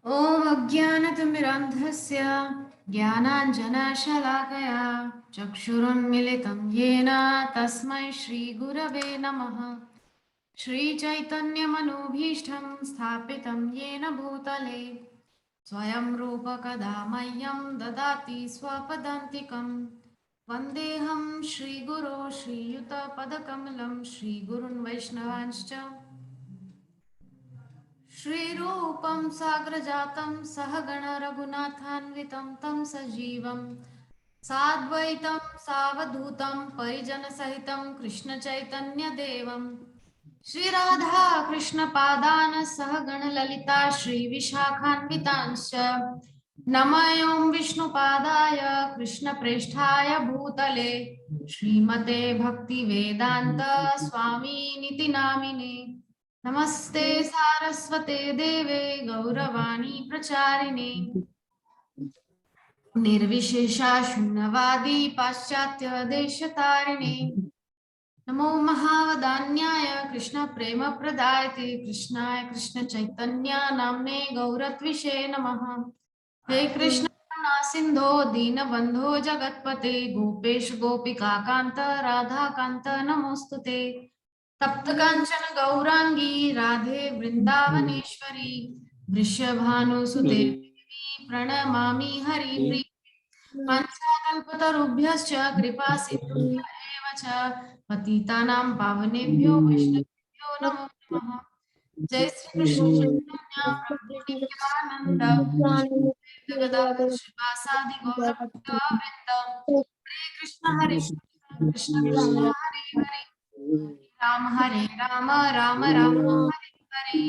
ॐ अज्ञानतिमिरान्धस्य ज्ञानाञ्जनशलाकया चक्षुरुन्मिलितं येन तस्मै श्रीगुरवे नमः। श्रीचैतन्यमनोभीष्टं स्थापितं येन भूतले स्वयं रूपकदा मह्यं ददाति स्वपदान्तिकं। वन्देऽहं श्रीगुरो श्रीयुतपदकमलं श्रीगुरुन् वैष्णवांश्च श्रीरूपं साग्रजातं सहगण रघुनाथान्वितं तं सजीवं साद्वैतं सावधूतं परिजनसहितं कृष्णचैतन्यदेवं श्रीराधा कृष्णपादान् सहगण ललिता श्रीविशाखान्वितांश्च नमः विष्णुपादाय कृष्णप्रेष्ठाय भूतले श्रीमते भक्तिवेदान्त स्वामिनिति नामिने। नमस्ते सारस्वते देवे गौरवाणी प्रचारिणे निर्विशेषा शून्यवादी पाश्चात्य देशतारिणे नमो महावदान्याय कृष्ण प्रेम प्रदायते कृष्णाय कृष्ण चैतन्य नाम्ने गौरत्विषे नमः। हे कृष्ण करुणा सिंधो दीनबंधो जगत्पते गोपेश गोपिका कांत राधा कांत नमोस्तुते। तप्त कांचन गौरांगी राधे वृंदावनेश्वरी वृषभानुसुते प्रणमामि हरिप्रिये। पंचाकल्पतरुभ्यश्च कृपा सिन्धुभ्य एव च पतितानां पावनेभ्यो वैष्णवेभ्यो नमो नमः। जय श्री कृष्ण चैतन्य प्रभु नित्यानंद श्री गदाधर श्रीवासादि गौर भक्तवृंद हरे कृष्ण कृष्ण कृष्ण हरे हरे हरे राम राम राम हरे हरे।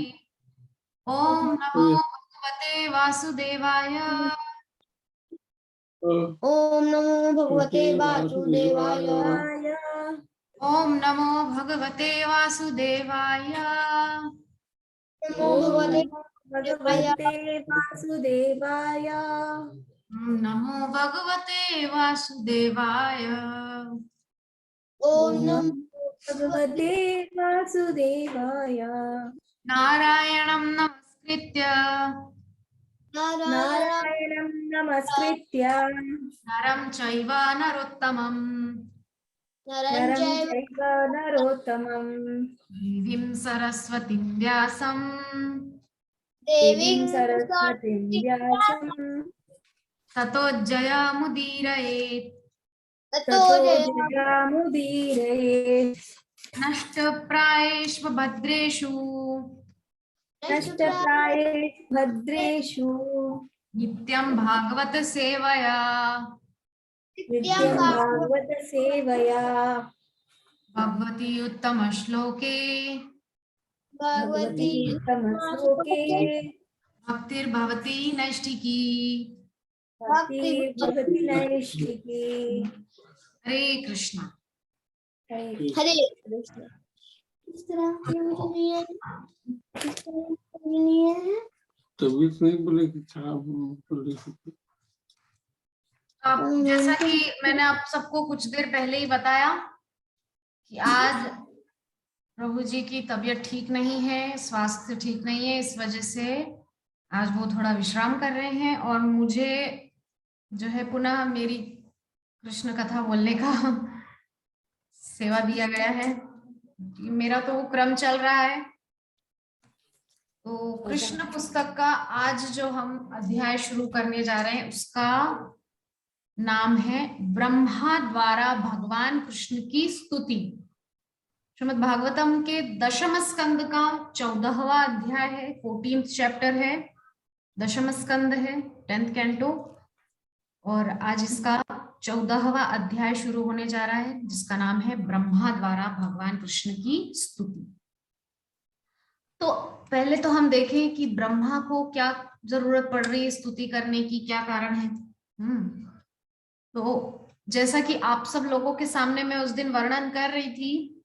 ओम नमो भगवते वासुदेवाय। ओम नमो भगवते वासुदेवाय। ओम नमो भगवते वासुदेवाय। नमो भगवते वासुदेवाय। नमो भगवते वासुदेवाय। ओम नमो भगवते वासुदेवाय। नारायणं नमस्कृत्य नारायणं नमस्कृत्य नरं चैव नरोत्तमं नरं चैव नरोत्तमं देवीं सरस्वतीं व्यासं देवीं सरस्वतीं व्यासं ततो जयमुदीरयेत्। ततो जयमुदीरयेत्। नष्टप्रायेषु भद्रेषु नष्टप्रायेषु भद्रेषु नित्यं भागवत सेवया नित्यं भागवत सेवया भगवती उत्तम श्लोके भगवती उत्तमश्लोके भक्तिर्भवती नैष्टिकी। भक्तिर्भवति नैष्ठिकी। हरे कृष्ण। हरे कृष्ण। तबीयत नहीं बोले कि खराब बोले। अब जैसा कि मैंने आप सबको कुछ देर पहले ही बताया कि आज प्रभु जी की तबीयत ठीक नहीं है, स्वास्थ्य ठीक नहीं है, इस वजह से आज वो थोड़ा विश्राम कर रहे हैं और मुझे जो है पुनः मेरी कृष्ण कथा बोलने का सेवा दिया गया है। मेरा तो क्रम चल रहा है। तो कृष्ण पुस्तक का आज जो हम अध्याय शुरू करने जा रहे हैं उसका नाम है ब्रह्मा द्वारा भगवान कृष्ण की स्तुति। श्रीमद् भागवतम के दशम स्कंद का 14वां अध्याय है, 14th चैप्टर है, दशम स्कंद है, 10th कैंटो, और आज इसका 14वां अध्याय शुरू होने जा रहा है जिसका नाम है ब्रह्मा द्वारा भगवान कृष्ण की स्तुति। तो पहले तो हम देखें कि ब्रह्मा को क्या जरूरत पड़ रही है स्तुति करने की, क्या कारण है। तो जैसा कि आप सब लोगों के सामने मैं उस दिन वर्णन कर रही थी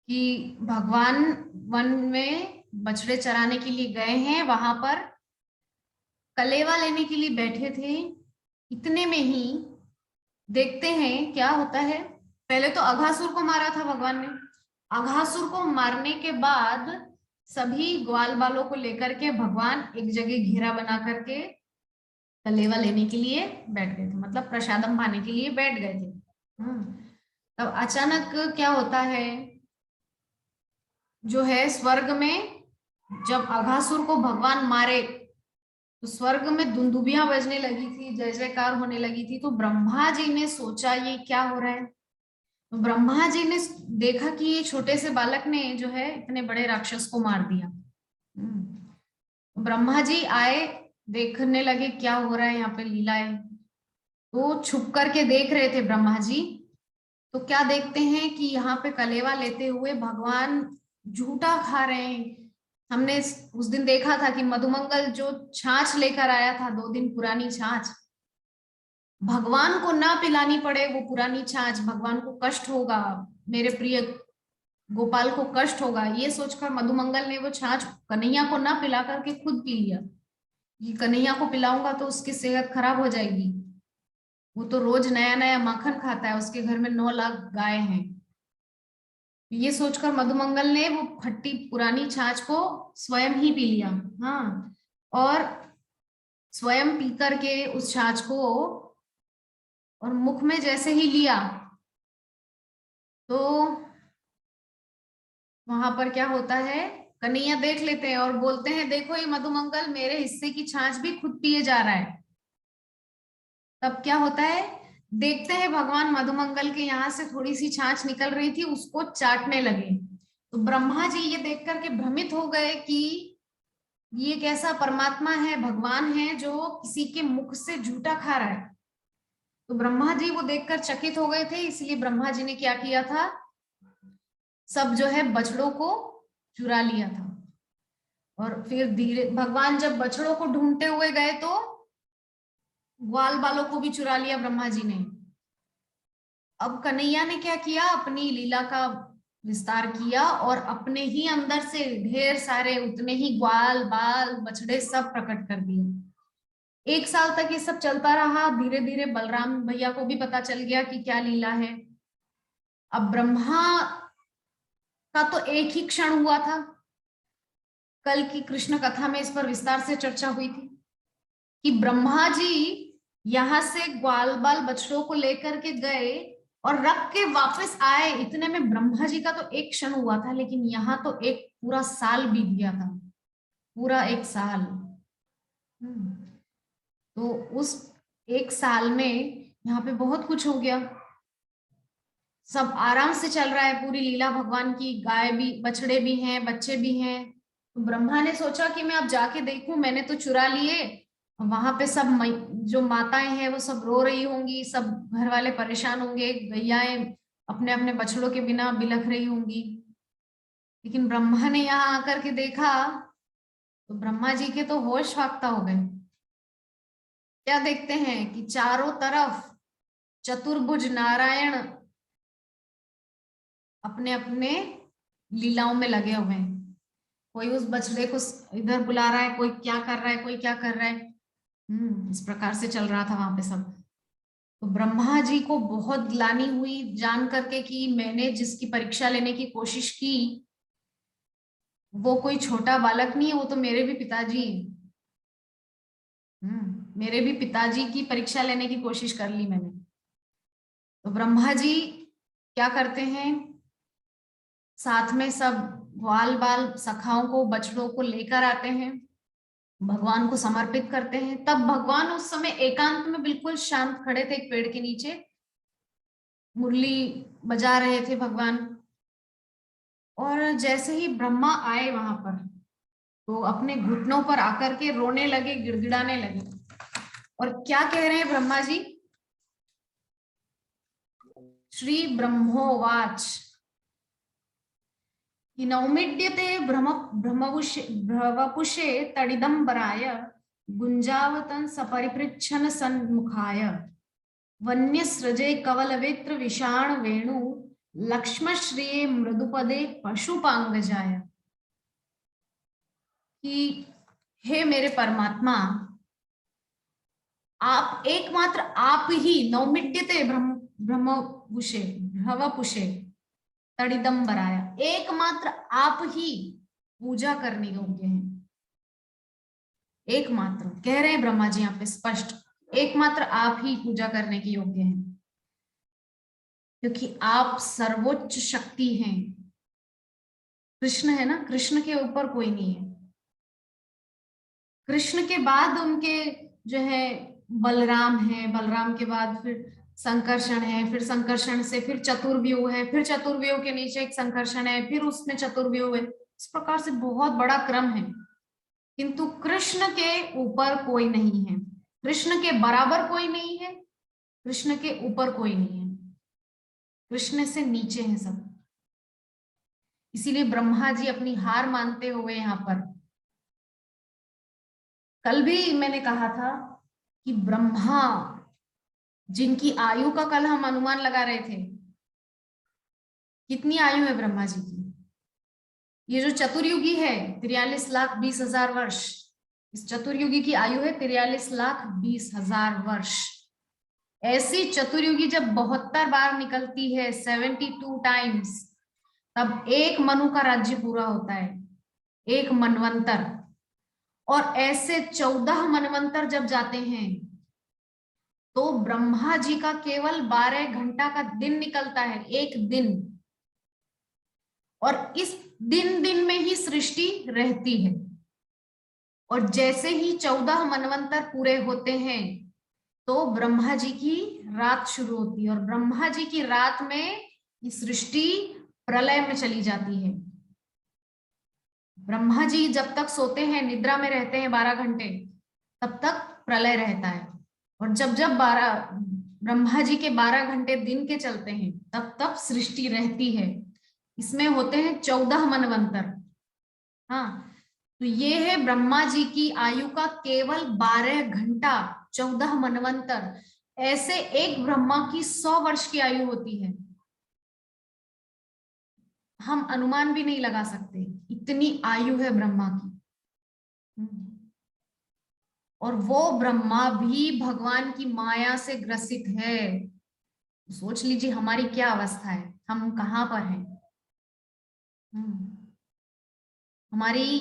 कि भगवान वन में बछड़े चराने के लिए गए हैं, वहां पर कलेवा लेने के लिए बैठे थे। इतने में ही देखते हैं क्या होता है। पहले तो अघासुर को मारा था भगवान ने। अघासुर को मारने के बाद सभी ग्वाल बालों को लेकर के भगवान एक जगह घेरा बना करके कलेवा लेने के लिए बैठ गए थे, मतलब प्रसादम पाने के लिए बैठ गए थे। तब अचानक क्या होता है, जो है स्वर्ग में जब अघासुर को भगवान मारे तो स्वर्ग में दुंदुभियां बजने लगी थी, जय जयकार होने लगी थी। तो ब्रह्मा जी ने सोचा ये क्या हो रहा है। तो ब्रह्मा जी ने देखा कि ये छोटे से बालक ने जो है इतने बड़े राक्षस को मार दिया। ब्रह्मा जी आए, देखने लगे क्या हो रहा है यहाँ पे लीलाएं। तो छुप करके देख रहे थे ब्रह्मा जी। तो क्या देखते हैं कि यहाँ पे कलेवा लेते हुए भगवान झूठा खा रहे हैं। हमने उस दिन देखा था कि मधुमंगल जो छाछ लेकर आया था 2 दिन पुरानी छाछ, भगवान को ना पिलानी पड़े वो पुरानी छाछ, भगवान को कष्ट होगा, मेरे प्रिय गोपाल को कष्ट होगा, ये सोचकर मधुमंगल ने वो छाछ कन्हैया को ना पिला करके खुद पी लिया। कि कन्हैया को पिलाऊंगा तो उसकी सेहत खराब हो जाएगी, वो तो रोज नया नया माखन खाता है, उसके घर में 9 लाख गाय हैं। ये सोचकर मधुमंगल ने वो खट्टी पुरानी छाछ को स्वयं ही पी लिया। हाँ, और स्वयं पी करके उस छाछ को और मुख में जैसे ही लिया तो वहां पर क्या होता है, कन्हैया देख लेते हैं और बोलते हैं देखो ये मधुमंगल मेरे हिस्से की छाछ भी खुद पिए जा रहा है। तब क्या होता है, देखते हैं भगवान मधुमंगल के यहाँ से थोड़ी सी छाछ निकल रही थी, उसको चाटने लगे। तो ब्रह्मा जी ये देख करके भ्रमित हो गए कि ये कैसा परमात्मा है, भगवान है जो किसी के मुख से झूठा खा रहा है। तो ब्रह्मा जी वो देखकर चकित हो गए थे, इसलिए ब्रह्मा जी ने क्या किया था, सब जो है बछड़ों को चुरा लिया था। और फिर धीरे भगवान जब बछड़ों को ढूंढते हुए गए तो ग्वाल बालों को भी चुरा लिया ब्रह्मा जी ने। अब कन्हैया ने क्या किया, अपनी लीला का विस्तार किया और अपने ही अंदर से ढेर सारे उतने ही ग्वाल बाल बछड़े सब प्रकट कर दिए। 1 साल तक ये सब चलता रहा। धीरे धीरे बलराम भैया को भी पता चल गया कि क्या लीला है। अब ब्रह्मा का तो एक ही क्षण हुआ था, कल की कृष्ण कथा में इस पर विस्तार से चर्चा हुई थी कि ब्रह्मा जी यहां से ग्वाल बाल बछड़ों को लेकर के गए और रख के वापस आए, इतने में ब्रह्मा जी का तो एक क्षण हुआ था, लेकिन यहाँ तो एक पूरा साल बीत गया था, पूरा 1 साल। तो उस 1 साल में यहाँ पे बहुत कुछ हो गया, सब आराम से चल रहा है पूरी लीला भगवान की, गाय भी बछड़े भी हैं बच्चे भी हैं। तो ब्रह्मा ने सोचा कि मैं अब जाके देखूं, मैंने तो चुरा लिए, वहां पे सब जो माताएं हैं वो सब रो रही होंगी, सब घर वाले परेशान होंगे, गैयाएं अपने अपने बछड़ों के बिना बिलख रही होंगी। लेकिन ब्रह्मा ने यहाँ आकर के देखा तो ब्रह्मा जी के तो होश फाख्ता हो गए। क्या देखते हैं कि चारों तरफ चतुर्भुज नारायण अपने अपने लीलाओं में लगे हुए हैं। कोई उस बछड़े को इधर बुला रहा है, कोई क्या कर रहा है, कोई क्या कर रहा है। इस प्रकार से चल रहा था वहां पे सब। तो ब्रह्मा जी को बहुत ग्लानि हुई जान करके कि मैंने जिसकी परीक्षा लेने की कोशिश की वो कोई छोटा बालक नहीं है, वो तो मेरे भी पिताजी हैं। मेरे भी पिताजी की परीक्षा लेने की कोशिश कर ली मैंने। तो ब्रह्मा जी क्या करते हैं, साथ में सब ग्वाल बाल सखाओं को बछड़ों को लेकर आते हैं, भगवान को समर्पित करते हैं। तब भगवान उस समय एकांत में बिल्कुल शांत खड़े थे, एक पेड़ के नीचे मुरली बजा रहे थे भगवान। और जैसे ही ब्रह्मा आए वहां पर तो अपने घुटनों पर आकर के रोने लगे, गिड़गिड़ाने लगे। और क्या कह रहे हैं ब्रह्मा जी, श्री ब्रह्मोवाच नौमिड्यते भ्रवपुषे तडिदंबराय गुंजावतन सपरिपृच्छन सन्मुखाय वन्यसृजे कवलवेत्र विषाण वेणु लक्ष्मश्रिये मृदुपदे पशुपांगजाय। कि हे मेरे परमात्मा, आप एकमात्र आप ही नौमिड्यते भ्रवपुषे तडिदंबराय, एकमात्र आप ही पूजा करने योग्य हैं। एकमात्र कह रहे हैं ब्रह्मा जी यहाँ पे स्पष्ट, एकमात्र आप ही पूजा करने के योग्य हैं, क्योंकि आप सर्वोच्च शक्ति हैं। कृष्ण है ना, कृष्ण के ऊपर कोई नहीं है। कृष्ण के बाद उनके जो है बलराम है, बलराम के बाद फिर संकर्षण है, फिर संकर्षण से फिर चतुर्व्यूह है, फिर चतुर्व्यूह के नीचे एक संकर्षण है, फिर उसमें चतुर्व्यूह है। इस प्रकार से बहुत बड़ा क्रम है, किंतु कृष्ण के ऊपर कोई नहीं है, कृष्ण के बराबर कोई नहीं है, कृष्ण के ऊपर कोई नहीं है, कृष्ण से नीचे है सब। इसीलिए ब्रह्मा जी अपनी हार मानते हुए यहाँ पर, कल भी मैंने कहा था कि ब्रह्मा जिनकी आयु का कल हम अनुमान लगा रहे थे, कितनी आयु है ब्रह्मा जी की? ये जो चतुर्युगी है 43,20,000 वर्ष, इस चतुर्युगी की आयु है 43,20,000 वर्ष। ऐसी चतुर्युगी जब 72 बार निकलती है, 72 टाइम्स, तब एक मनु का राज्य पूरा होता है, एक मनवंतर। और ऐसे 14 मनवंतर जब जाते हैं तो ब्रह्मा जी का केवल 12 घंटा का दिन निकलता है, एक दिन। और इस दिन में ही सृष्टि रहती है। और जैसे ही 14 मनवंतर पूरे होते हैं तो ब्रह्मा जी की रात शुरू होती है, और ब्रह्मा जी की रात में ये सृष्टि प्रलय में चली जाती है। ब्रह्मा जी जब तक सोते हैं, निद्रा में रहते हैं 12 घंटे, तब तक प्रलय रहता है। और जब जब ब्रह्मा जी के 12 घंटे दिन के चलते हैं, तब तब सृष्टि रहती है। इसमें होते हैं 14 मनवंतर। हाँ, तो ये है ब्रह्मा जी की आयु का केवल 12 घंटा, 14 मनवंतर। ऐसे एक ब्रह्मा की 100 वर्ष की आयु होती है। हम अनुमान भी नहीं लगा सकते, इतनी आयु है ब्रह्मा की। और वो ब्रह्मा भी भगवान की माया से ग्रसित है। सोच लीजिए हमारी क्या अवस्था है, हम कहाँ पर हैं। हमारी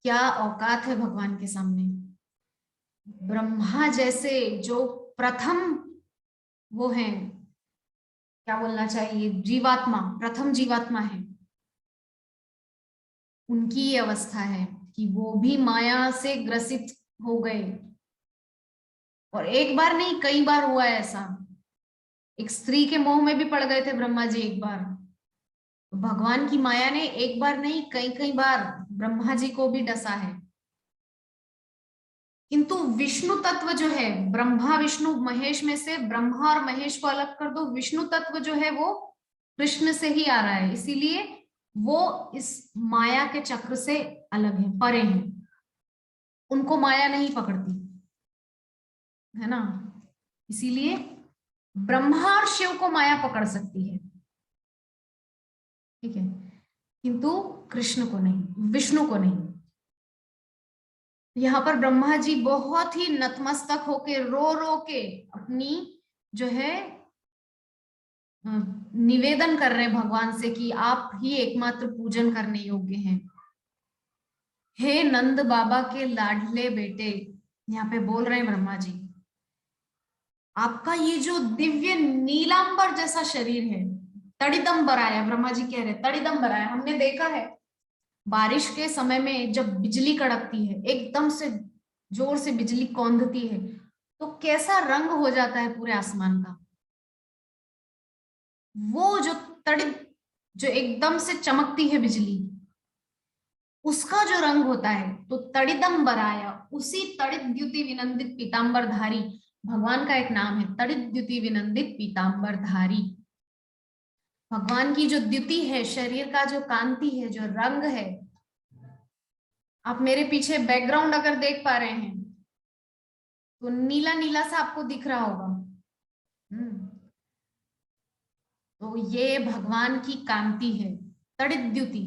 क्या औकात है भगवान के सामने। ब्रह्मा जैसे जो प्रथम वो हैं, क्या बोलना चाहिए, जीवात्मा, प्रथम जीवात्मा है, उनकी ये अवस्था है कि वो भी माया से ग्रसित हो गए। और एक बार नहीं, कई बार हुआ है ऐसा। एक स्त्री के मोह में भी पड़ गए थे ब्रह्मा जी एक बार। भगवान की माया ने एक बार नहीं, कई कई बार ब्रह्मा जी को भी डसा है। किंतु विष्णु तत्व जो है, ब्रह्मा विष्णु महेश में से ब्रह्मा और महेश को अलग कर दो, विष्णु तत्व जो है वो कृष्ण से ही आ रहा है। इसीलिए वो इस माया के चक्र से अलग है, परे हैं, उनको माया नहीं पकड़ती है ना। इसीलिए ब्रह्मा और शिव को माया पकड़ सकती है, ठीक है, किंतु कृष्ण को नहीं, विष्णु को नहीं। यहाँ पर ब्रह्मा जी बहुत ही नतमस्तक होके, रो रो के अपनी जो है निवेदन कर रहे हैं भगवान से कि आप ही एकमात्र पूजन करने योग्य हैं। हे नंद बाबा के लाडले बेटे, यहाँ पे बोल रहे हैं ब्रह्मा जी, आपका ये जो दिव्य नीलांबर जैसा शरीर है, तड़िदंबर आया, ब्रह्मा जी कह रहे तड़िदंबर आया। हमने देखा है बारिश के समय में जब बिजली कड़कती है, एकदम से जोर से बिजली कौंधती है, तो कैसा रंग हो जाता है पूरे आसमान का। वो जो तड़ित, जो एकदम से चमकती है बिजली, उसका जो रंग होता है, तो तड़िदंबराय, उसी तड़ित द्युति विनंदित पीतांबरधारी, भगवान का एक नाम है, तड़ित द्युति विनंदित पीतांबरधारी। भगवान की जो द्युति है, शरीर का जो कांति है, जो रंग है, आप मेरे पीछे बैकग्राउंड अगर देख पा रहे हैं तो नीला नीला सा आपको दिख रहा होगा। तो ये भगवान की कांति है, तड़ित द्युति।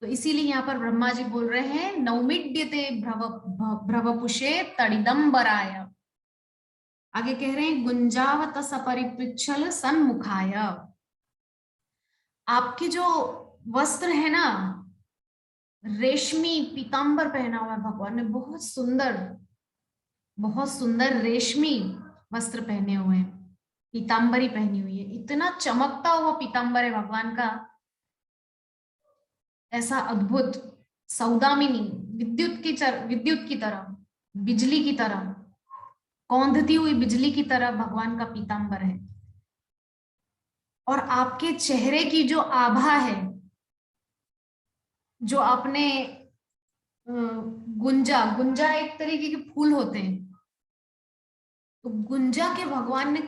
तो इसीलिए यहाँ पर ब्रह्मा जी बोल रहे हैं नौमिड्यते भ्रवपुषे तड़िदंबराय। आगे कह रहे हैं गुंजावत सपरिपृच्छल सन्मुखाय। आपके जो वस्त्र है ना, रेशमी पीतांबर पहना हुआ है भगवान ने, बहुत सुंदर रेशमी वस्त्र पहने हुए हैं, पीतांबरी पहनी हुई है, इतना चमकता हुआ पीतांबर है भगवान का, ऐसा अद्भुत, सौदामिनी, विद्युत की तरह, बिजली की तरह, कौंधती हुई बिजली की तरह भगवान का पीतांबर है। और आपके चेहरे की जो आभा है, जो आपने गुंजा एक तरीके के फूल होते हैं, तो गुंजा के भगवान ने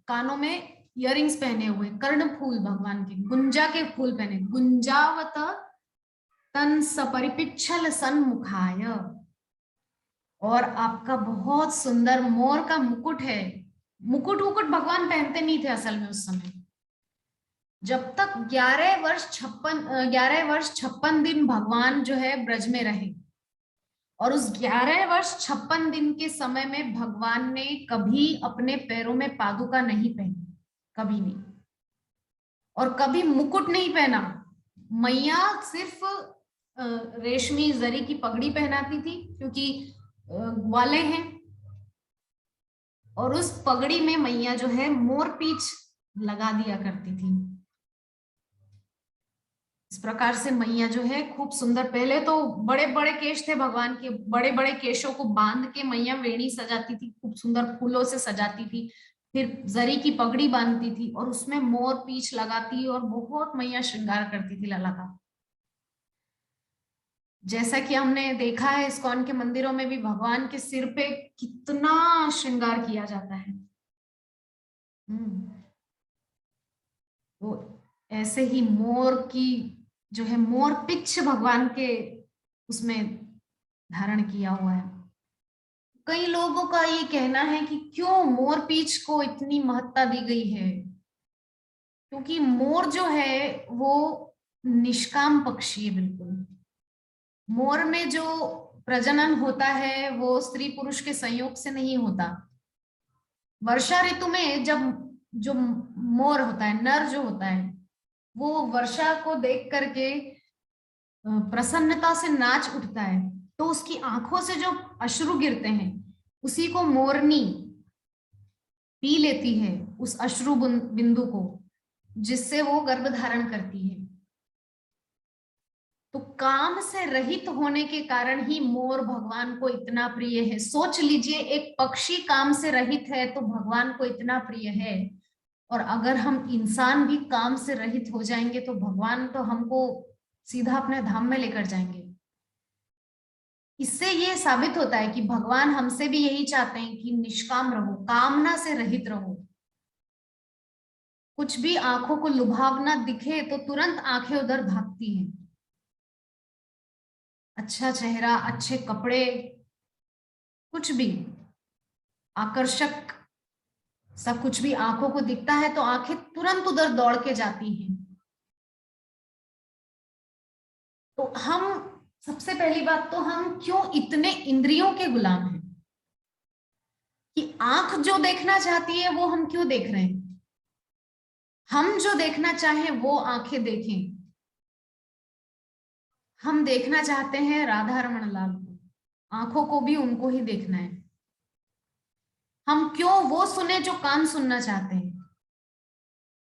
कानों में इयररिंग्स पहने हुए, कर्ण फूल भगवान के, गुंजा के फूल पहने, गुंजावत तन सपरिपिच्छल सन्मुखाय। और आपका बहुत सुंदर मोर का मुकुट है। मुकुट भगवान पहनते नहीं थे असल में उस समय, जब तक 11 वर्ष 56 दिन भगवान जो है ब्रज में रहे, और उस 11 वर्ष 56 दिन के समय में भगवान ने कभी अपने पैरों में पादुका नहीं पहनी, कभी नहीं, और कभी मुकुट नहीं पहना। मैया सिर्फ रेशमी जरी की पगड़ी पहनाती थी, क्योंकि ग्वाले हैं, और उस पगड़ी में मैया जो है मोर पीछ लगा दिया करती थी। इस प्रकार से मैया जो है खूब सुंदर, पहले तो बड़े बड़े केश थे भगवान के, बड़े बड़े केशों को बांध के मैया वेणी सजाती थी, खूब सुंदर फूलों से सजाती थी, फिर जरी की पगड़ी बांधती थी और उसमें मोर पीछ लगाती और बहुत मैया श्रृंगार करती थी लला का। जैसा कि हमने देखा है इस्कॉन के मंदिरों में भी भगवान के सिर पे कितना श्रृंगार किया जाता है। तो ऐसे ही मोर की जो है, मोर पिच्छ भगवान के उसमें धारण किया हुआ है। कई लोगों का ये कहना है कि क्यों मोर पीछ को इतनी महत्ता दी गई है, क्योंकि मोर जो है वो निष्काम पक्षी है बिल्कुल। मोर में जो प्रजनन होता है वो स्त्री पुरुष के संयोग से नहीं होता। वर्षा ऋतु में जब जो मोर होता है, नर जो होता है, वो वर्षा को देख करके प्रसन्नता से नाच उठता है, तो उसकी आंखों से जो अश्रु गिरते हैं उसी को मोरनी पी लेती है, उस अश्रु बिंदु को, जिससे वो गर्भ धारण करती है। तो काम से रहित होने के कारण ही मोर भगवान को इतना प्रिय है। सोच लीजिए, एक पक्षी काम से रहित है तो भगवान को इतना प्रिय है, और अगर हम इंसान भी काम से रहित हो जाएंगे तो भगवान तो हमको सीधा अपने धाम में लेकर जाएंगे। इससे ये साबित होता है कि भगवान हमसे भी यही चाहते हैं कि निष्काम रहो, कामना से रहित रहो। कुछ भी आंखों को लुभावना दिखे तो तुरंत आंखें उधर भागती हैं। अच्छा चेहरा, अच्छे कपड़े, कुछ भी आकर्षक सब कुछ भी आंखों को दिखता है तो आंखें तुरंत उधर दौड़ के जाती हैं। तो हम, सबसे पहली बात तो हम क्यों इतने इंद्रियों के गुलाम हैं कि आंख जो देखना चाहती है वो हम क्यों देख रहे हैं। हम जो देखना चाहें वो आंखें देखें। हम देखना चाहते हैं राधा रमन लाल को, आंखों को भी उनको ही देखना है। हम क्यों वो सुने जो कान सुनना चाहते हैं,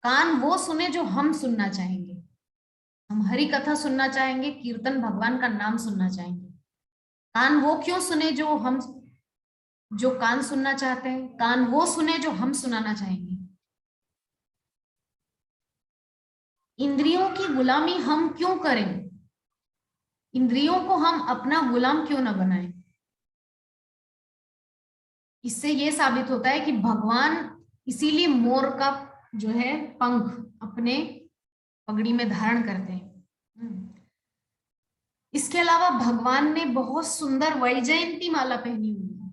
कान वो सुने जो हम सुनना चाहेंगे। हम हरि कथा सुनना चाहेंगे, कीर्तन, भगवान का नाम सुनना चाहेंगे। कान वो क्यों सुने जो कान सुनना चाहते हैं, कान वो सुने जो हम सुनाना चाहेंगे। इंद्रियों की गुलामी हम क्यों करें, इंद्रियों को हम अपना गुलाम क्यों ना बनाएं। इससे ये साबित होता है कि भगवान इसीलिए मोर का जो है पंख अपने पगड़ी में धारण करते हैं। इसके अलावा भगवान ने बहुत सुंदर वैजयंती माला पहनी हुई है,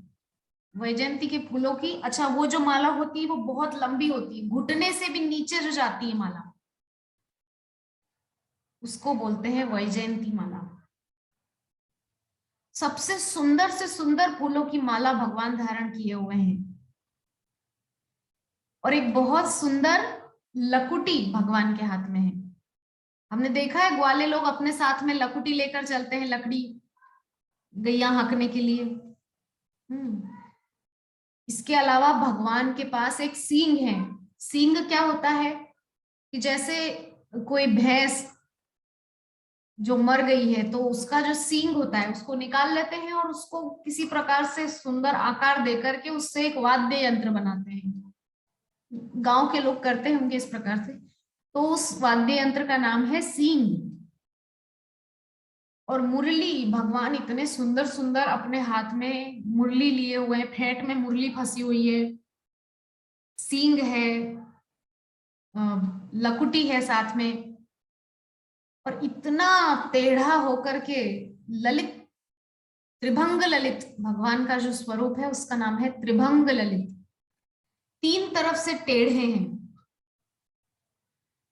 वैजयंती के फूलों की। अच्छा, वो जो माला होती है वो बहुत लंबी होती है, घुटने से भी नीचे जो जाती है माला, उसको बोलते हैं वैजयंती माला। सबसे सुंदर से सुंदर फूलों की माला भगवान धारण किए हुए हैं, और एक बहुत सुंदर लकुटी भगवान के हाथ में है। हमने देखा है ग्वाले लोग अपने साथ में लकुटी लेकर चलते हैं, लकड़ी, गैया हाँकने के लिए। इसके अलावा भगवान के पास एक सींग है। सींग क्या होता है कि जैसे कोई भैंस जो मर गई है तो उसका जो सींग होता है उसको निकाल लेते हैं और उसको किसी प्रकार से सुंदर आकार देकर के उससे एक वाद्य यंत्र बनाते हैं। गांव के लोग करते होंगे इस प्रकार से। तो उस वाद्य यंत्र का नाम है सींग। और मुरली, भगवान इतने सुंदर सुंदर अपने हाथ में मुरली लिए हुए हैं, फेंट में मुरली फंसी हुई है, सींग है, लकुटी है साथ में, और इतना टेढ़ा होकर के ललित, त्रिभंग ललित भगवान का जो स्वरूप है उसका नाम है त्रिभंग ललित। 3 तरफ से टेढ़े हैं।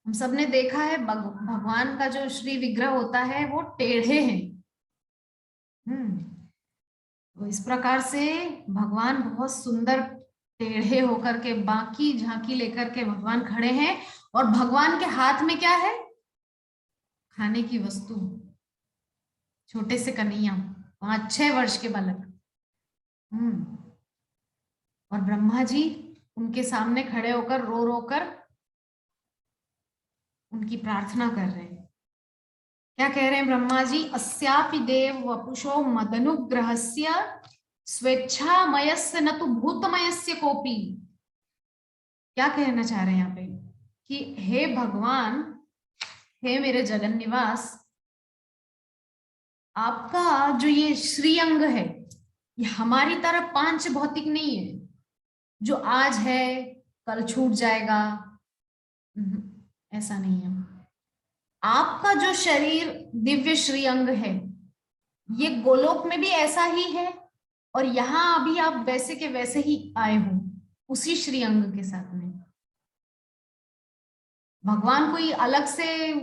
हम सबने देखा है भगवान का जो श्री विग्रह होता है वो टेढ़े हैं। तो इस प्रकार से भगवान बहुत सुंदर टेढ़े होकर के बाकी झांकी लेकर के भगवान खड़े हैं। और भगवान के हाथ में क्या है? खाने की वस्तु। छोटे से कन्हैया, 5-6 वर्ष के बालक। और ब्रह्मा जी उनके सामने खड़े होकर रो रो कर उनकी प्रार्थना कर रहे हैं। क्या कह रहे हैं ब्रह्मा जी? अस्यापि देव वपुषो मदनुग्रहस्य स्वेच्छामयस्य न तु भूतमयस्य कोपि। क्या कहना चाह रहे हैं यहाँ पे कि हे भगवान, हे मेरे जगन निवास, आपका जो ये श्रीअंग है ये हमारी तरह 5 भौतिक नहीं है, जो आज है कल छूट जाएगा। ऐसा नहीं है। आपका जो शरीर दिव्य श्रीअंग है ये गोलोक में भी ऐसा ही है, और यहाँ अभी आप वैसे के वैसे ही आए हो उसी श्रीअंग के साथ में। भगवान कोई अलग से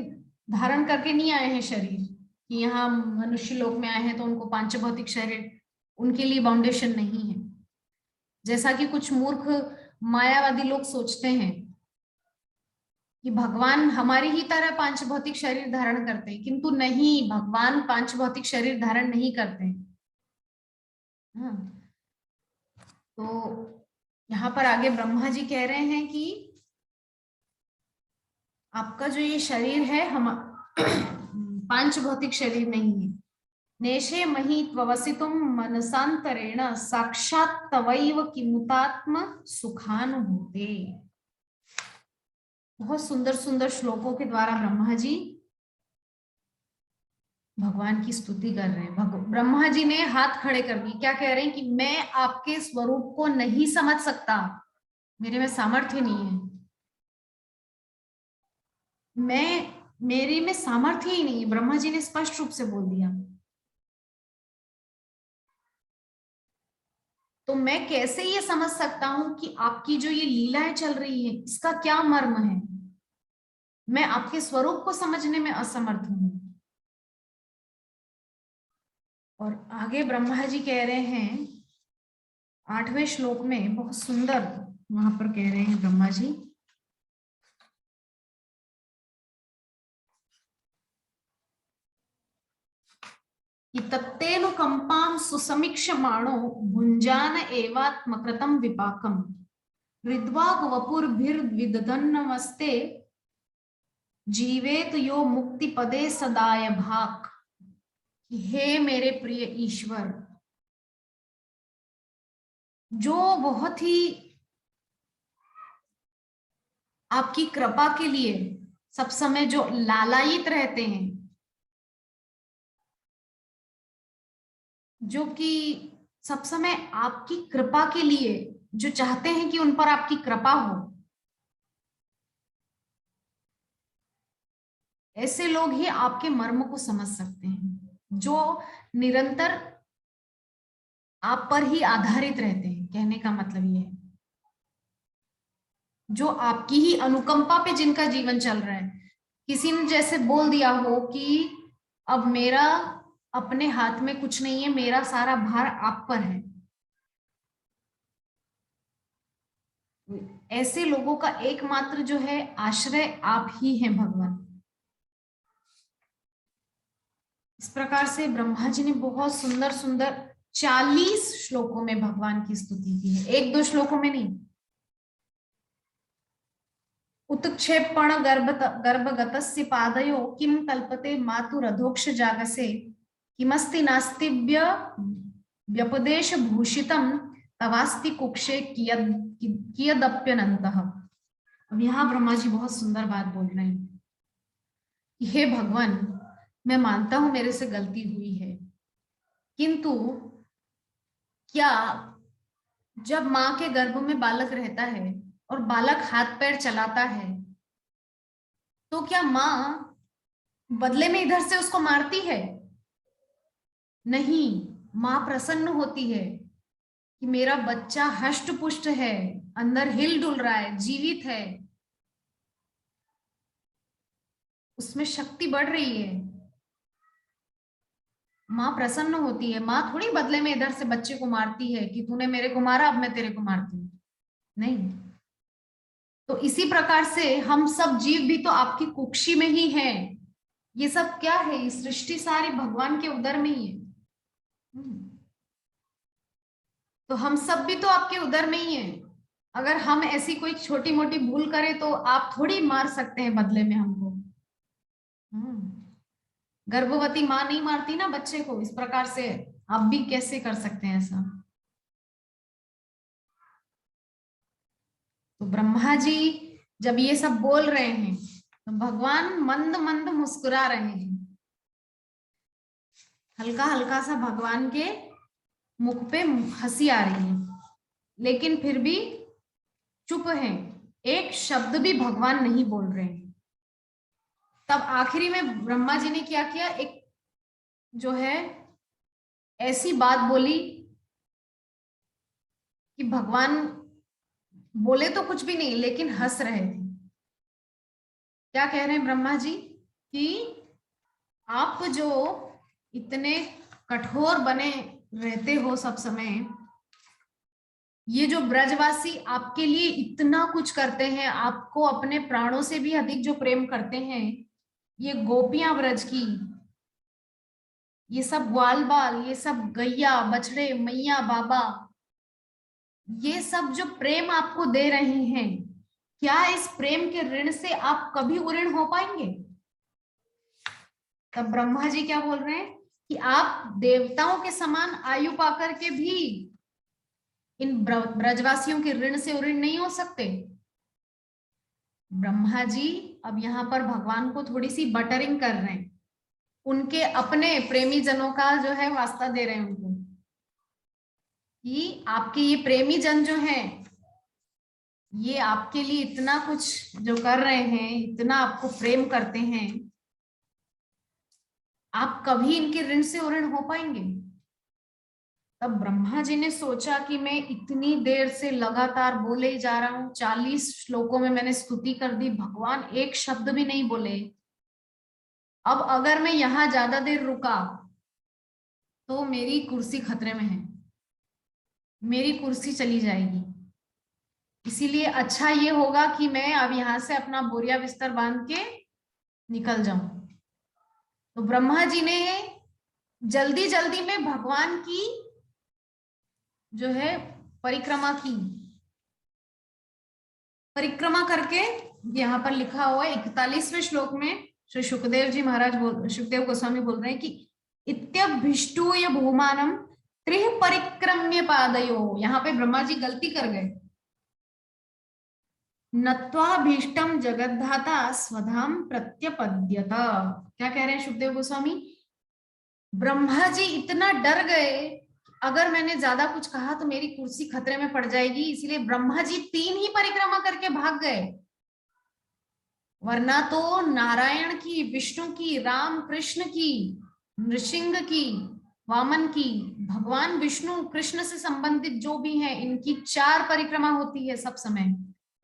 धारण करके नहीं आए हैं शरीर कि यहाँ मनुष्य लोक में आए हैं तो उनको 5 भौतिक शरीर, उनके लिए बाउंडेशन नहीं है। जैसा कि कुछ मूर्ख मायावादी लोग सोचते हैं कि भगवान हमारी ही तरह 5 भौतिक शरीर धारण करते हैं, किंतु नहीं, भगवान 5 भौतिक शरीर धारण नहीं करते हैं। तो यहाँ पर आगे ब्रह्मा जी कह रहे हैं कि आपका जो ये शरीर है हम 5 भौतिक शरीर नहीं है। नेशे मही त्ववसितुम मनसांतरेण साक्षात तवैव किमुतात्म सुखानुभूते। बहुत सुंदर सुंदर श्लोकों के द्वारा ब्रह्मा जी भगवान की स्तुति कर रहे हैं। ब्रह्मा जी ने हाथ खड़े कर दिए। क्या कह रहे हैं कि मैं आपके स्वरूप को नहीं समझ सकता, मेरे में सामर्थ्य नहीं है, मेरे में सामर्थ्य ही नहीं है। ब्रह्मा जी ने स्पष्ट रूप से बोल दिया। तो मैं कैसे ये समझ सकता हूं कि आपकी जो ये लीलाएं चल रही है इसका क्या मर्म है? मैं आपके स्वरूप को समझने में असमर्थ हूं। और आगे ब्रह्मा जी कह रहे हैं 8वें श्लोक में, बहुत सुंदर वहां पर कह रहे हैं ब्रह्मा जी, कि तत्तेनुकंपां सुसमीक्षमाणो भुंजान एवात्मकृतं विपाकम् हृद्वाग वपुर्भिर्विदधन्नमस्ते जीवेत यो मुक्ति पदे सदाय भाक। हे मेरे प्रिय ईश्वर, जो बहुत ही आपकी कृपा के लिए सब समय जो लालायित रहते हैं, जो कि सब समय आपकी कृपा के लिए जो चाहते हैं कि उन पर आपकी कृपा हो, ऐसे लोग ही आपके मर्म को समझ सकते हैं, जो निरंतर आप पर ही आधारित रहते हैं। कहने का मतलब ये है, जो आपकी ही अनुकंपा पे जिनका जीवन चल रहा है। किसी ने जैसे बोल दिया हो कि अब मेरा अपने हाथ में कुछ नहीं है, मेरा सारा भार आप पर है, ऐसे लोगों का एकमात्र जो है आश्रय आप ही हैं भगवान। इस प्रकार से ब्रह्मा जी ने बहुत सुंदर सुंदर 40 श्लोकों में भगवान की स्तुति की है, एक दो श्लोकों में नहीं। उत्क्षेपण गर्भगतस्य पादयो किम कल्पते मातुरधोक्ष जागसे किमस्ति नास्तिव्य व्यपदेश भूषितम तवास्ति कुक्षे कियदप्यनंतः। अब यहाँ ब्रह्मा जी बहुत सुंदर बात बोल रहे हैं, हे भगवान, मैं मानता हूं मेरे से गलती हुई है, किंतु क्या जब मां के गर्भ में बालक रहता है और बालक हाथ पैर चलाता है, तो क्या मां बदले में इधर से उसको मारती है? नहीं, मां प्रसन्न होती है कि मेरा बच्चा हष्ट पुष्ट है, अंदर हिल डुल रहा है, जीवित है, उसमें शक्ति बढ़ रही है। मां प्रसन्न होती है। मां थोड़ी बदले में इधर से बच्चे को मारती है कि तूने मेरे को मारा, अब मैं तेरे को मारती हूँ, नहीं। तो इसी प्रकार से हम सब जीव भी तो आपकी कुक्षी में ही हैं। ये सब क्या है? ये सृष्टि सारी भगवान के उदर में ही है। तो हम सब भी तो आपके उदर में ही हैं। अगर हम ऐसी कोई छोटी मोटी भूल करें तो आप थोड़ी मार सकते हैं बदले में हमको। गर्भवती मां नहीं मारती ना बच्चे को, इस प्रकार से आप भी कैसे कर सकते हैं ऐसा? तो ब्रह्मा जी जब ये सब बोल रहे हैं तो भगवान मंद मंद मुस्कुरा रहे हैं। हल्का हल्का सा भगवान के मुख पे हंसी आ रही है, लेकिन फिर भी चुप है, एक शब्द भी भगवान नहीं बोल रहे हैं। तब आखिरी में ब्रह्मा जी ने क्या किया, एक जो है ऐसी बात बोली कि भगवान बोले तो कुछ भी नहीं, लेकिन हंस रहे थे। क्या कह रहे हैं ब्रह्मा जी कि आप जो इतने कठोर बने रहते हो सब समय, ये जो ब्रजवासी आपके लिए इतना कुछ करते हैं, आपको अपने प्राणों से भी अधिक जो प्रेम करते हैं, ये गोपियां ब्रज की, ये सब ग्वाल बाल, ये सब गैया बछड़े मैया बाबा, ये सब जो प्रेम आपको दे रहे हैं, क्या इस प्रेम के ऋण से आप कभी उऋण हो पाएंगे? तब ब्रह्मा जी क्या बोल रहे हैं कि आप देवताओं के समान आयु पाकर के भी इन ब्रजवासियों के ऋण से उऋण नहीं हो सकते। ब्रह्मा जी अब यहाँ पर भगवान को थोड़ी सी बटरिंग कर रहे हैं, उनके अपने प्रेमी जनों का जो है वास्ता दे रहे हैं उनको कि आपके ये प्रेमी जन जो हैं, ये आपके लिए इतना कुछ जो कर रहे हैं, इतना आपको प्रेम करते हैं, आप कभी इनके ऋण से उऋण हो पाएंगे? तब ब्रह्मा जी ने सोचा कि मैं इतनी देर से लगातार बोले ही जा रहा हूं, 40 श्लोकों में मैंने स्तुति कर दी, भगवान एक शब्द भी नहीं बोले। अब अगर मैं यहां ज्यादा देर रुका तो मेरी कुर्सी खतरे में है, मेरी कुर्सी चली जाएगी। इसीलिए अच्छा ये होगा कि मैं अब यहां से अपना बोरिया बिस्तर बांध के निकल जाऊं। तो ब्रह्मा जी ने जल्दी जल्दी में भगवान की जो है परिक्रमा की, परिक्रमा करके यहाँ पर लिखा हुआ है 41वें श्लोक में श्री सुखदेव जी महाराज सुखदेव गोस्वामी बोल रहे हैं कि इत्यभिष्टूय भूमानम त्रिह परिक्रम्य पादयो। यहाँ पे ब्रह्मा जी गलती कर गए। नत्वाभीष्टम जगद्धाता स्वधाम प्रत्यपद्यत। क्या कह रहे हैं सुखदेव गोस्वामी? ब्रह्मा जी इतना डर गए, अगर मैंने ज्यादा कुछ कहा तो मेरी कुर्सी खतरे में पड़ जाएगी, इसीलिए ब्रह्मा जी 3 ही परिक्रमा करके भाग गए। वरना तो नारायण की, विष्णु की, राम कृष्ण की, नृसिंह की, वामन की, भगवान विष्णु कृष्ण से संबंधित जो भी हैं, इनकी 4 परिक्रमा होती है सब समय।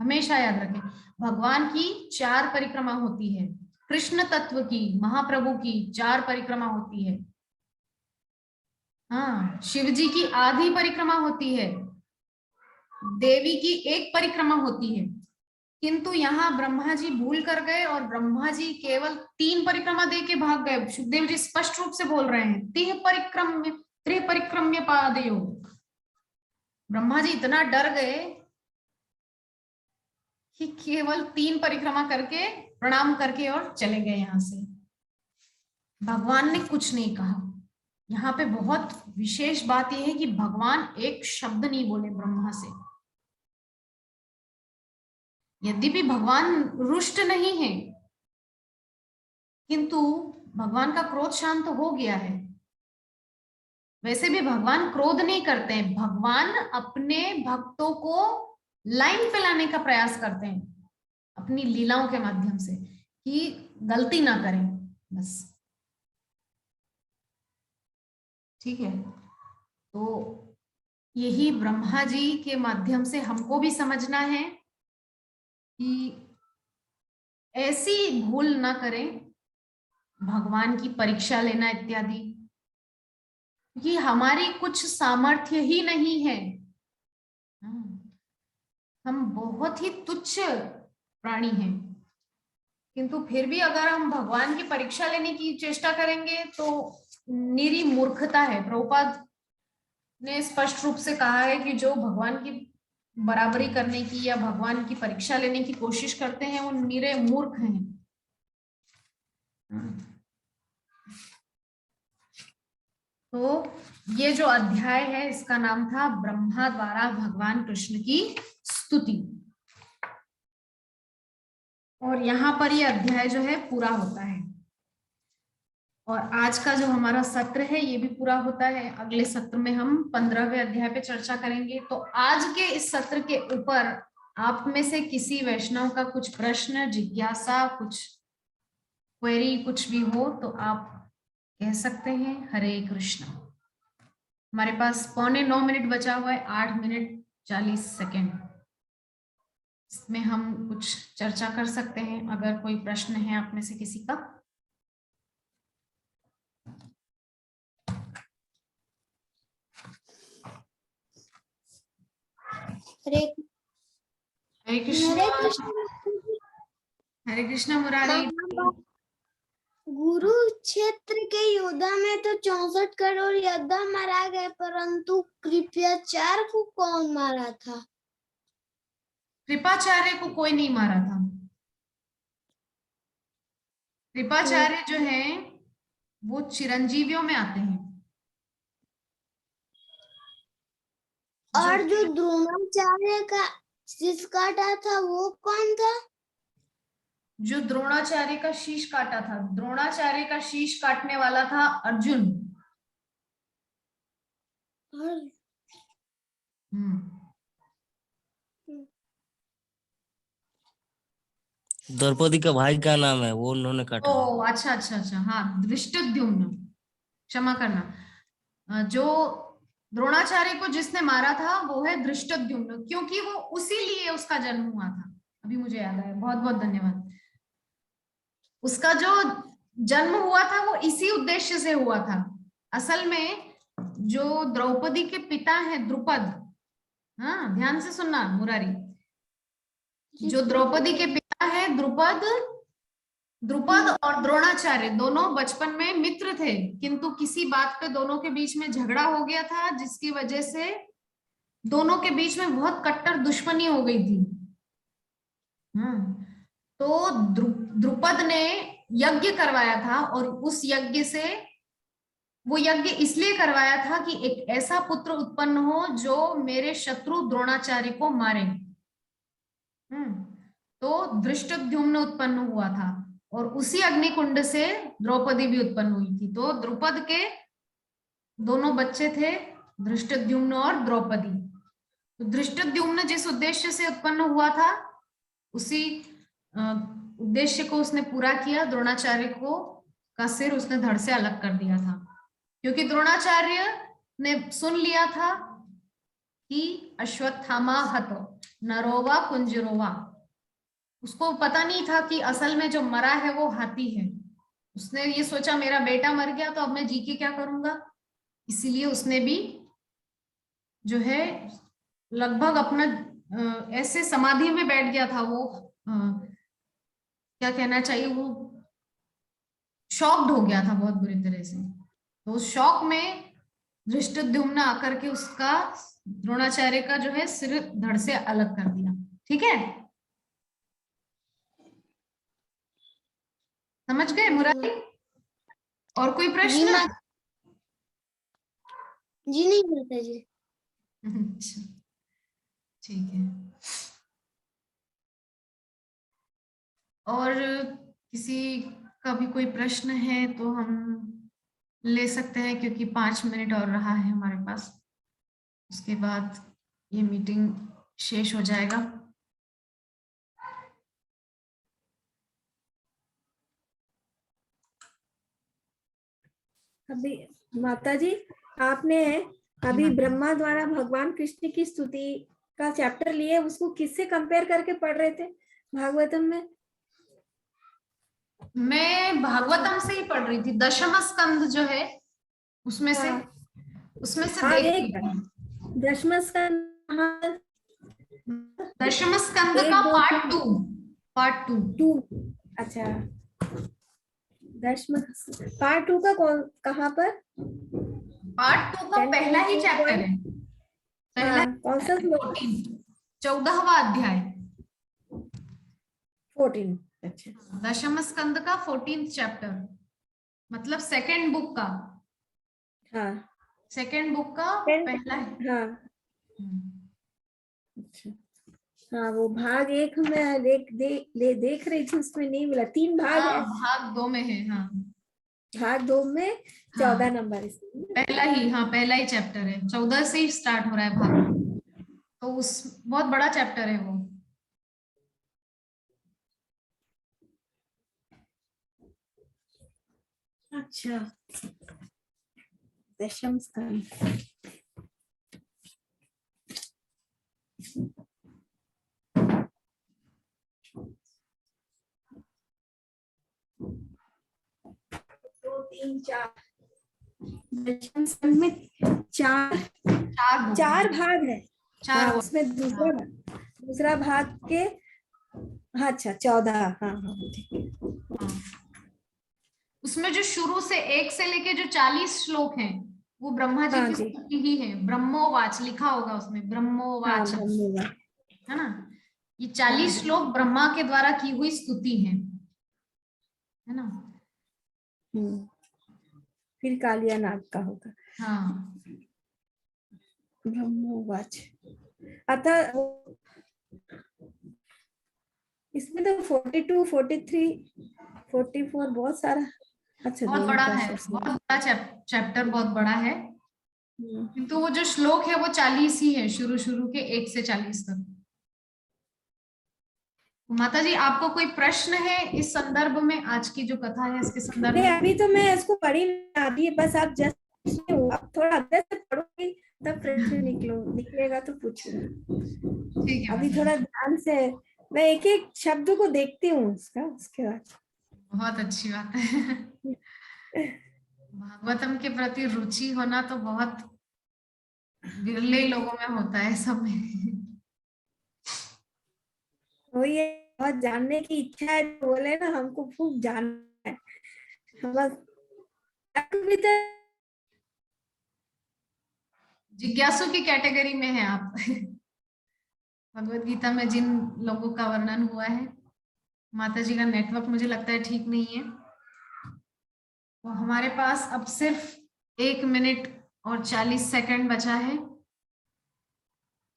हमेशा याद रखें, भगवान की 4 परिक्रमा होती है, कृष्ण तत्व की, महाप्रभु की 4 परिक्रमा होती है। हाँ, शिव जी की आधी परिक्रमा होती है, देवी की 1 परिक्रमा होती है। किंतु यहाँ ब्रह्मा जी भूल कर गए और ब्रह्मा जी केवल 3 परिक्रमा दे के भाग गए। सुखदेव जी स्पष्ट रूप से बोल रहे हैं, त्रिह परिक्रम्य पादयोग। ब्रह्मा जी इतना डर गए कि केवल 3 परिक्रमा करके प्रणाम करके और चले गए यहां से। भगवान ने कुछ नहीं कहा। यहाँ पे बहुत विशेष बात यह है कि भगवान एक शब्द नहीं बोले ब्रह्मा से। यद्यपि भगवान रुष्ट नहीं है, किंतु भगवान का क्रोध शांत हो गया है। वैसे भी भगवान क्रोध नहीं करते हैं, भगवान अपने भक्तों को लाइन पे लाने का प्रयास करते हैं अपनी लीलाओं के माध्यम से, कि गलती ना करें बस। ठीक है, तो यही ब्रह्मा जी के माध्यम से हमको भी समझना है कि ऐसी भूल ना करें, भगवान की परीक्षा लेना इत्यादि, कि हमारी कुछ सामर्थ्य ही नहीं है। हम बहुत ही तुच्छ प्राणी हैं, किंतु फिर भी अगर हम भगवान की परीक्षा लेने की चेष्टा करेंगे तो निरी मूर्खता है। प्रभुपाद ने स्पष्ट रूप से कहा है कि जो भगवान की बराबरी करने की या भगवान की परीक्षा लेने की कोशिश करते हैं वो निरे मूर्ख हैं। तो ये जो अध्याय है इसका नाम था ब्रह्मा द्वारा भगवान कृष्ण की स्तुति, और यहाँ पर ये अध्याय जो है पूरा होता है। और आज का जो हमारा सत्र है ये भी पूरा होता है। अगले सत्र में हम 15वें अध्याय पे चर्चा करेंगे। तो आज के इस सत्र के ऊपर आप में से किसी वैष्णव का कुछ प्रश्न, जिज्ञासा, कुछ क्वेरी कुछ भी हो तो आप कह सकते हैं। हरे कृष्ण। हमारे पास 8:45 बचा हुआ है, 8 मिनट 40 सेकेंड। इसमें हम कुछ चर्चा कर सकते हैं अगर कोई प्रश्न है आप में से किसी का। हरे कृष्ण। हरे कृष्ण मुरारी। कुरुक्षेत्र के योद्धा में तो 64 करोड़ योद्धा मारा गए, परंतु कृपाचार्य को कौन मारा था? कृपाचार्य को कोई नहीं मारा था। कृपाचार्य जो है वो चिरंजीवियों में आते हैं। और जो द्रोणाचार्य का शीश काटा था वो कौन था? जो द्रोणाचार्य का शीश काटा था, द्रोणाचार्य का शीश काटने वाला था अर्जुन। द्रौपदी का भाई का नाम है, वो उन्होंने काटा। ओ अच्छा अच्छा अच्छा, हाँ धृष्टद्युम्न, क्षमा करना। जो द्रोणाचार्य को जिसने मारा था वो है धृष्टद्युम्न, क्योंकि वो उसी लिए उसका जन्म हुआ था। अभी मुझे याद आया, बहुत बहुत धन्यवाद। उसका जो जन्म हुआ था वो इसी उद्देश्य से हुआ था। असल में जो द्रौपदी के पिता हैं द्रुपद, हाँ ध्यान से सुनना मुरारी, जो द्रौपदी के पिता है द्रुपद, द्रुपद और द्रोणाचार्य दोनों बचपन में मित्र थे, किंतु किसी बात पे दोनों के बीच में झगड़ा हो गया था, जिसकी वजह से दोनों के बीच में बहुत कट्टर दुश्मनी हो गई थी। तो द्रुपद ने यज्ञ करवाया था, और उस यज्ञ से, वो यज्ञ इसलिए करवाया था कि एक ऐसा पुत्र उत्पन्न हो जो मेरे शत्रु द्रोणाचार्य को मारे। तो धृष्टद्युम्न उत्पन्न हुआ था, और उसी अग्निकुंड से द्रौपदी भी उत्पन्न हुई थी। तो द्रुपद के दोनों बच्चे थे, धृष्टद्युम्न और द्रौपदी। तो धृष्टद्युम्न जिस उद्देश्य से उत्पन्न हुआ था उसी उद्देश्य को उसने पूरा किया। द्रोणाचार्य को का सिर उसने धड़ से अलग कर दिया था, क्योंकि द्रोणाचार्य ने सुन लिया था कि अश्वत्थामा हतो नरोवा कुंजरोवा। उसको पता नहीं था कि असल में जो मरा है वो हाथी है। उसने ये सोचा मेरा बेटा मर गया तो अब मैं जी के क्या करूंगा, इसीलिए उसने भी जो है लगभग अपना ऐसे समाधि में बैठ गया था वो क्या कहना चाहिए, वो शॉक्ड हो गया था बहुत बुरी तरह से। तो उस शॉक में धृष्टद्युम्न आकर के उसका द्रोणाचार्य का जो है सिर धड़ से अलग कर दिया। ठीक है, समझ गए मुरारी? और कोई जी प्रश्न? माता जी नहीं माता जी। अच्छा, ठीक है। और किसी का भी कोई प्रश्न है तो हम ले सकते हैं, क्योंकि 5 मिनट और रहा है हमारे पास, उसके बाद ये मीटिंग शेष हो जाएगा। अभी माता जी, आपने अभी ब्रह्मा द्वारा भगवान कृष्ण की स्तुति का चैप्टर लिए, उसको किससे कंपेयर करके पढ़ रहे थे भागवतम में? मैं भागवतम से ही पढ़ रही थी, दशम स्कंद जो है उसमें से, हाँ, उसमें से हाँ, देख एक रही थी। दशम स्कंद, हाँ, दशम स्कंद एक का दो पार्ट टू। 2। अच्छा, दशम पार्ट 2 का कहाँ पर? पार्ट 2 का पहला ही चैप्टर है, पहला हाँ, कौन सा? 14वां अध्याय, 14। अच्छा, दशम स्कंद का 14th चैप्टर, मतलब सेकंड बुक का, हाँ, सेकंड बुक का पहला है। हाँ, अच्छा, हाँ, वो भाग 1 में देख रही थी, उसमें नहीं मिला। 3 भाग हाँ, है, भाग 2 में है। हाँ, भाग 2 में 14 नंबर इसमें। पहला ही, हाँ पहला ही चैप्टर है, 14 से ही स्टार्ट हो रहा है भाग, तो उस बहुत बड़ा चैप्टर है वो। अच्छा, दशम स्कंद। दो, तीन, चार, दशम स्कंद में चार भाग है। हाँ, उसमें दूसरा भाग के, हाँ, अच्छा, 14। हाँ, हाँ, ठीक है। उसमें जो शुरू से 1 से लेके जो 40 श्लोक हैं वो ब्रह्मा जी हाँ की जी, स्तुति ही है। ब्रह्मोवाच लिखा होगा उसमें, हाँ, ब्रह्मोवाच, धन्यवाद। है ना? ये 40 श्लोक ब्रह्मा के द्वारा की हुई स्तुति है ना? फिर कालिया नाग का होगा। हाँ, ब्रह्मोवाच। अतः इसमें तो 42, 43, 44 बहुत सारा। अच्छा, बहुत दोनों बड़ा का है, बहुत बड़ा चैप्टर, बहुत बड़ा है, हम्म। किंतु वो जो श्लोक है वो 40 ही है, शुरू शुरू के 1 से 40 तक। माता जी, आपको कोई प्रश्न है इस संदर्भ में, आज की जो कथा है इसके संदर्भ नहीं, में? अभी तो मैं इसको पढ़ी नहीं आती है, बस आप जस्ट आप थोड़ा अंदर से पढ़ोगी तब प्रश्न निकलेगा तो पूछूंगी। ठीक है, अभी थोड़ा ध्यान से मैं एक एक शब्द को देखती हूँ उसका, उसके बाद। बहुत अच्छी बात है। भागवतम के प्रति रुचि होना तो बहुत विरले लोगों में होता है, सब में। वही है, बहुत जानने की इच्छा है, बोले ना हमको खूब जानना है। हम बस अभी तक जिज्ञासु की कैटेगरी में है आप। भगवत गीता में जिन लोगों का वर्णन हुआ है, माता जी का नेटवर्क मुझे लगता है ठीक नहीं है, तो हमारे पास अब सिर्फ 1 मिनट और 40 सेकंड बचा है,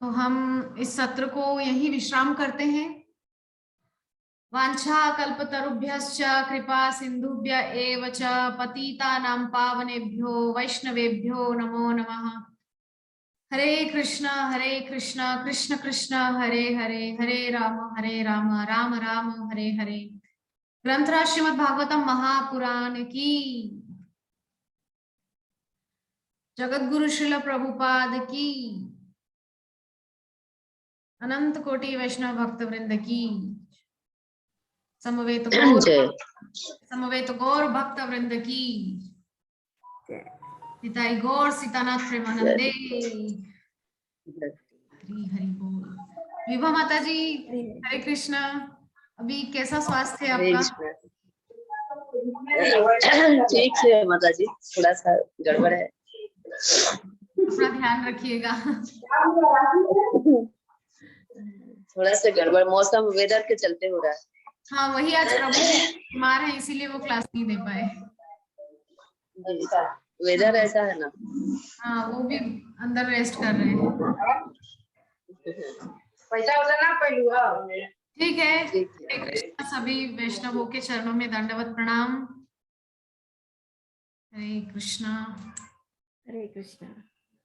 तो हम इस सत्र को यहीं विश्राम करते हैं। वांछा कल्पतरुभ्यश्च कृपा सिंधुभ्य एव च पतितानां पावनेभ्यो वैष्णवेभ्यो नमो नमः। हरे कृष्ण कृष्ण कृष्ण हरे हरे, हरे राम राम राम हरे हरे। ग्रंथराज श्रीमद् भागवतम महापुराण की, जगत गुरु श्रील प्रभुपाद की, अनंत कोटि वैष्णव भक्त वृंद की, समवेत गौर भक्त वृंद की, निताई गौर सीतानाथ प्रेमानंदे। हरि हरि बोल। विभा माता जी, हरे कृष्णा। अभी कैसा स्वास्थ्य है हरे आपका? कृष्ण। ठीक है माता जी, थोड़ा सा गड़बड़ है। अपना ध्यान रखिएगा। थोड़ा सा गड़बड़ मौसम वेदर के चलते हो रहा है। हाँ वही, आज प्रभु बीमार है इसीलिए वो क्लास नहीं दे पाए। जी, वेदर ऐसा है ना। हाँ वो भी अंदर रेस्ट कर रहे हैं। पैसा उतना पहलू ठीक है, ठीक हरे कृष्णा। सभी वैष्णवों के चरणों में दंडवत प्रणाम। हरे कृष्णा। हरे कृष्णा।